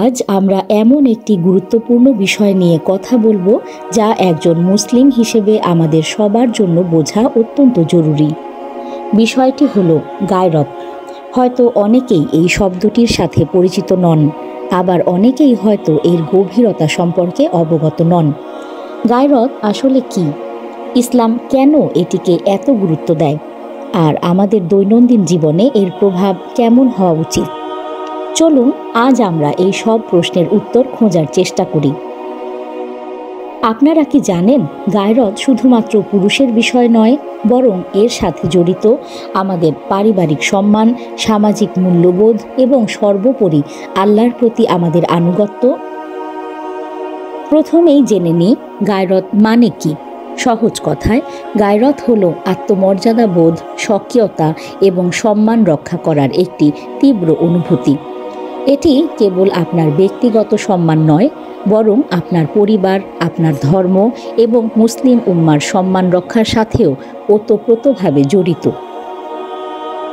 আজ আমরা এমন একটি গুরুত্বপূর্ণ বিষয় নিয়ে কথা বলবো যা একজন মুসলিম হিসেবে আমাদের সবার জন্য বোঝা অত্যন্ত জরুরি। বিষয়টি হলো গায়রত। হয়তো অনেকেই এই শব্দটির সাথে পরিচিত নন, আবার অনেকেই হয়তো এর গভীরতা সম্পর্কে অবগত নন। গায়রত আসলে কি? ইসলাম কেন এটিকে এত গুরুত্ব দেয়? আর আমাদের দৈনন্দিন জীবনে এর প্রভাব কেমন হওয়া উচিত? চলুন আজ আমরা এই সব প্রশ্নের উত্তর খোঁজার চেষ্টা করি। আপনারা কি জানেন, গায়রত শুধুমাত্র পুরুষের বিষয় নয়, বরং এর সাথে জড়িত আমাদের পারিবারিক সম্মান, সামাজিক মূল্যবোধ এবং সর্বোপরি আল্লাহর প্রতি আমাদের আনুগত্য। প্রথমেই জেনে নিই গায়রত মানে কি। সহজ কথায়, গায়রত হলো আত্মমর্যাদা বোধ, স্বকীয়তা এবং সম্মান রক্ষা করার একটি তীব্র অনুভূতি। এটি কেবল আপনার ব্যক্তিগত সম্মান নয়, বরং আপনার পরিবার, আপনার ধর্ম এবং মুসলিম উম্মার সম্মান রক্ষার সাথেও ওতপ্রোতভাবে জড়িত।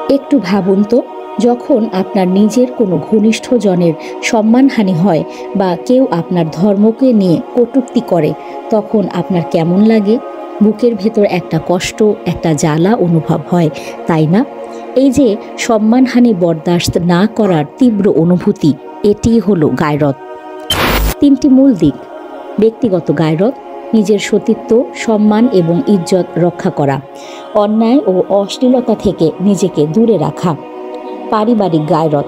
একটু ভাবুন তো, যখন আপনার নিজের কোনো ঘনিষ্ঠ জনের সম্মানহানি হয় বা কেউ আপনার ধর্মকে নিয়ে কটূক্তি করে, তখন আপনার কেমন লাগে? বুকের ভেতর একটা কষ্ট, একটা জ্বালা অনুভব হয়, তাই না? এই যে সম্মানহানি বরদাস্ত না করার তীব্র অনুভূতি, এটিই হলো গায়রত। তিনটি মূল দিক: ব্যক্তিগত গায়রত, নিজের সতীত্ব, সম্মান এবং ইজ্জত রক্ষা করা, অন্যায় ও অশ্লীলতা থেকে নিজেকে দূরে রাখা; পারিবারিক গায়রত,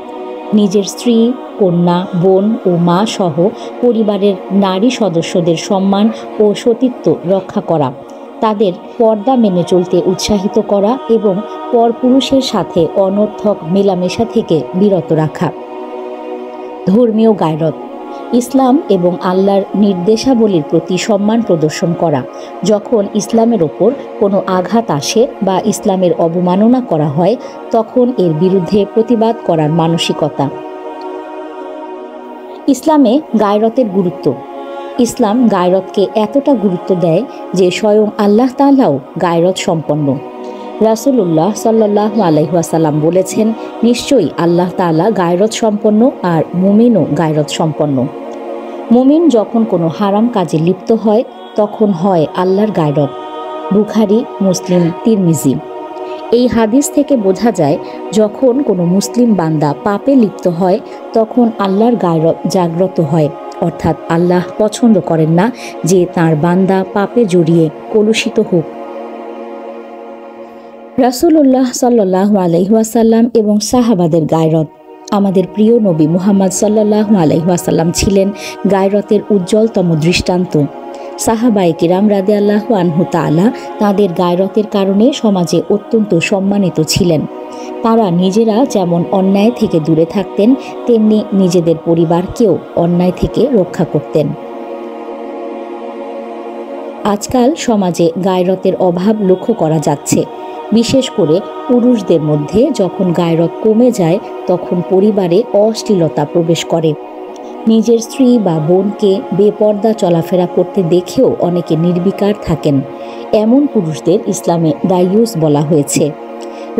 নিজের স্ত্রী, কন্যা, বোন ও মা সহ পরিবারের নারী সদস্যদের সম্মান ও সতীত্ব রক্ষা করা, তাদের পর্দা মেনে চলতে উৎসাহিত করা এবং পরপুরুষের সাথে অনর্থক মেলামেশা থেকে বিরত রাখা; ধর্মীয় গায়রত, ইসলাম এবং আল্লাহর নির্দেশাবলীর প্রতি সম্মান প্রদর্শন করা। যখন ইসলামের ওপর কোনো আঘাত আসে বা ইসলামের অবমাননা করা হয়, তখন এর বিরুদ্ধে প্রতিবাদ করার মানসিকতা। ইসলামে গায়রতের গুরুত্ব। ইসলাম গায়রতকে এতটা গুরুত্ব দেয় যে স্বয়ং আল্লাহ তাআলাও গায়রত সম্পন্ন। রাসূলুল্লাহ সাল্লাল্লাহু আলাইহি ওয়াসাল্লাম বলেছেন, নিশ্চয়ই আল্লাহ তাআলা গায়রত সম্পন্ন আর মুমিনও গায়রত সম্পন্ন। মুমিন যখন কোনো হারাম কাজে লিপ্ত হয়, তখন হয় আল্লাহর গায়রত। বুখারী, মুসলিম, তিরমিজি। এই হাদিস থেকে বোঝা যায়, যখন কোনো মুসলিম বান্দা পাপে লিপ্ত হয়, তখন আল্লাহর গায়রত জাগ্রত হয়। অর্থাৎ আল্লাহ পছন্দ করেন না যে তাঁর বান্দা পাপে জড়িয়ে কলুষিত হোক। রাসূলুল্লাহ সাল্লাল্লাহু আলাইহি ওয়াসাল্লাম এবং সাহাবাদের গায়রত। আমাদের প্রিয় নবী মুহাম্মদ সাল্লাল্লাহু আলাইহি ওয়াসাল্লাম ছিলেন গায়রতের উজ্জ্বলতম দৃষ্টান্ত। সাহাবায়ে কিরাম রাদিয়াল্লাহু আনহু তাআলা তাঁদের গায়রতের কারণে সমাজে অত্যন্ত সম্মানিত ছিলেন। তারা নিজেরা যেমন অন্যায় থেকে দূরে থাকতেন, তেমনি নিজেদের পরিবারকেও অন্যায় থেকে রক্ষা করতেন। আজকাল সমাজে গায়রতের অভাব লক্ষ্য করা যাচ্ছে। বিশেষ করে পুরুষদের মধ্যে যখন গায়রত কমে যায়, তখন পরিবারে অশ্লীলতা প্রবেশ করে। নিজের স্ত্রী বা বোনকে বেপর্দা চলাফেরা করতে দেখেও অনেকে নির্বিকার থাকেন। এমন পুরুষদের ইসলামে দায়ুস বলা হয়েছে।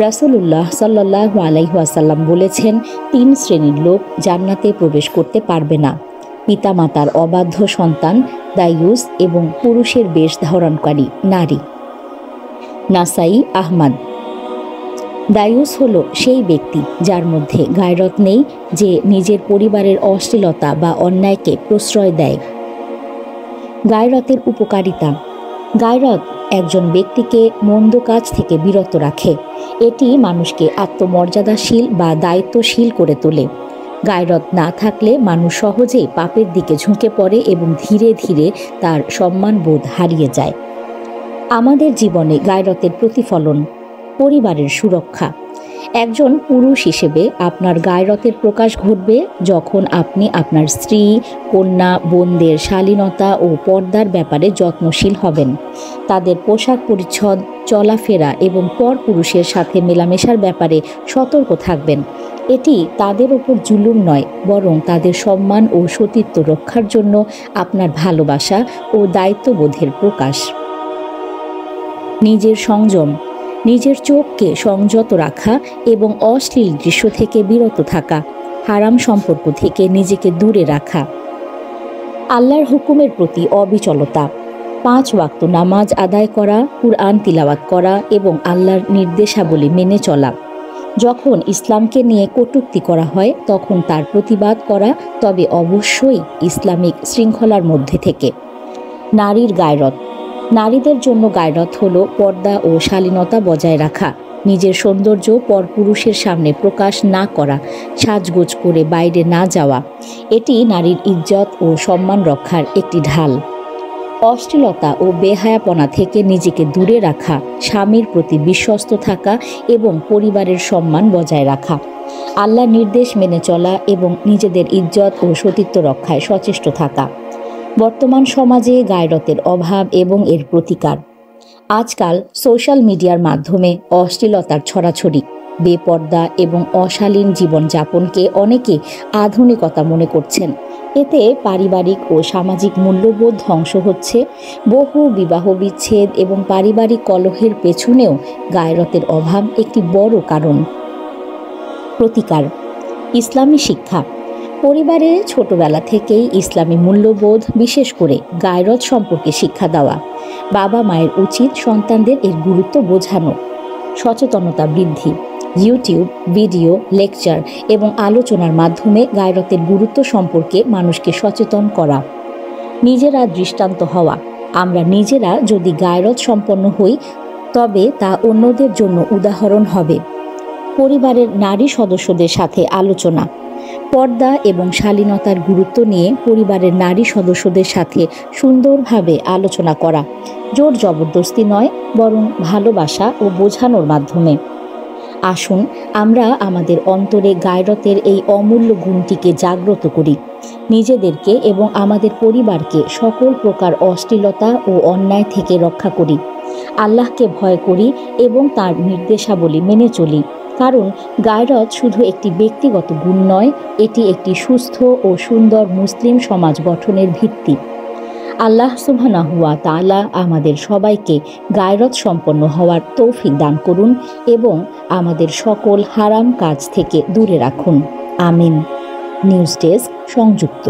রাসূলুল্লাহ সাল্লাল্লাহু আলাইহি ওয়াসাল্লাম বলেছেন, ৩ শ্রেণীর লোক জান্নাতে প্রবেশ করতে পারবে না: পিতামাতার অবাধ্য সন্তান, দায়ুস এবং পুরুষের বেশ ধারণকারী নারী। নাসাই, আহমদ। দায়ুস হলো সেই ব্যক্তি যার মধ্যে গায়রত নেই, যে নিজের পরিবারের অশ্লীলতা বা অন্যায়কে প্রশ্রয় দেয়। গায়রতের উপকারিতা। গায়রত একজন ব্যক্তিকে মন্দ কাজ থেকে বিরত রাখে। এটি মানুষকে আত্মমর্যাদাশীল বা দায়িত্বশীল করে তোলে। গায়রত না থাকলে মানুষ সহজেই পাপের দিকে ঝুঁকে পড়ে এবং ধীরে ধীরে তার সম্মানবোধ হারিয়ে যায়। আমাদের জীবনে গায়রতের প্রতিফলন। পরিবারের সুরক্ষা। একজন পুরুষ হিসেবে আপনার গায়রতের প্রকাশ ঘটবে যখন আপনি আপনার স্ত্রী, কন্যা, বোনদের শালীনতা ও পর্দার ব্যাপারে যত্নশীল হবেন। তাদের পোশাক পরিচ্ছদ, চলাফেরা এবং পরপুরুষের সাথে মেলামেশার ব্যাপারে সতর্ক থাকবেন। এটি তাদের ওপর জুলুম নয়, বরং তাদের সম্মান ও সতীত্ব রক্ষার জন্য আপনার ভালোবাসা ও দায়িত্ববোধের প্রকাশ। নিজের সংযম। নিজের চোখকে সংযত রাখা এবং অশ্লীল দৃশ্য থেকে বিরত থাকা। হারাম সম্পর্ক থেকে নিজেকে দূরে রাখা, আল্লাহর হুকুমের প্রতি অবিচলতা, 5 ওয়াক্ত নামাজ আদায় করা, কুরআন তিলাওয়াত করা এবং আল্লাহর নির্দেশাবলী মেনে চলা। যখন ইসলামকে নিয়ে কটূক্তি করা হয় তখন তার প্রতিবাদ করা, তবে অবশ্যই ইসলামিক শৃঙ্খলার মধ্যে থেকে। নারীর গায়রত। নারীদের জন্য গায়রত হলো পর্দা ও শালীনতা বজায় রাখা, নিজের সৌন্দর্য পরপুরুষের সামনে প্রকাশ না করা, সাজগোজ করে বাইরে না যাওয়া। এটি নারীর ইজ্জত ও সম্মান রক্ষার একটি ঢাল। অশ্লীলতা ও বেহায়াপনা থেকে নিজেকে দূরে রাখা, স্বামীর প্রতি বিশ্বস্ত থাকা এবং পরিবারের সম্মান বজায় রাখা, আল্লাহর নির্দেশ মেনে চলা এবং নিজেদের ইজ্জত ও সতীত্ব রক্ষায় সচেষ্ট থাকা। বর্তমান সমাজে গায়রতের অভাব এবং এর প্রতিকার। আজকাল সোশ্যাল মিডিয়ার মাধ্যমে অশ্লীলতার ছড়াছড়ি, বেপর্দা এবং অশালীন জীবনযাপনকে অনেকে আধুনিকতা মনে করছেন। এতে পারিবারিক ও সামাজিক মূল্যবোধ ধ্বংস হচ্ছে। বহু বিবাহ বিচ্ছেদ এবং পারিবারিক কলহের পেছনেও গায়রতের অভাব একটি বড় কারণ। প্রতিকার। ইসলামী শিক্ষা। পরিবারে ছোটবেলা থেকেই ইসলামী মূল্যবোধ, বিশেষ করে গায়রত সম্পর্কে শিক্ষা দেওয়া। বাবা মায়ের উচিত সন্তানদের এর গুরুত্ব বোঝানো। সচেতনতা বৃদ্ধি। ইউটিউব ভিডিও, লেকচার এবং আলোচনার মাধ্যমে গায়রতের গুরুত্ব সম্পর্কে মানুষকে সচেতন করা। নিজেরা দৃষ্টান্ত হওয়া। আমরা নিজেরা যদি গায়রত সম্পন্ন হই তবে তা অন্যদের জন্য উদাহরণ হবে। পরিবারের নারী সদস্যদের সাথে আলোচনা। পর্দা এবং শালীনতার গুরুত্ব নিয়ে পরিবারের নারী সদস্যদের সাথে সুন্দরভাবে আলোচনা করা, জোর জবরদস্তি নয় বরং ভালোবাসা ও বোঝানোর মাধ্যমে। আসুন আমরা আমাদের অন্তরে গায়রতের এই অমূল্য গুণটিকে জাগ্রত করি, নিজেদেরকে এবং আমাদের পরিবারকে সকল প্রকার অশ্লীলতা ও অন্যায় থেকে রক্ষা করি, আল্লাহকে ভয় করি এবং তার নির্দেশাবলী মেনে চলি। কারণ গায়রত শুধু একটি ব্যক্তিগত গুণ নয়, এটি একটি সুস্থ ও সুন্দর মুসলিম সমাজ গঠনের ভিত্তি। আল্লাহ সুবহানাহু ওয়া তাআলা আমাদের সবাইকে গায়রত সম্পন্ন হওয়ার তৌফিক দান করুন এবং আমাদের সকল হারাম কাজ থেকে দূরে রাখুন। আমিন। নিউজ ডেস্ক সংযুক্ত।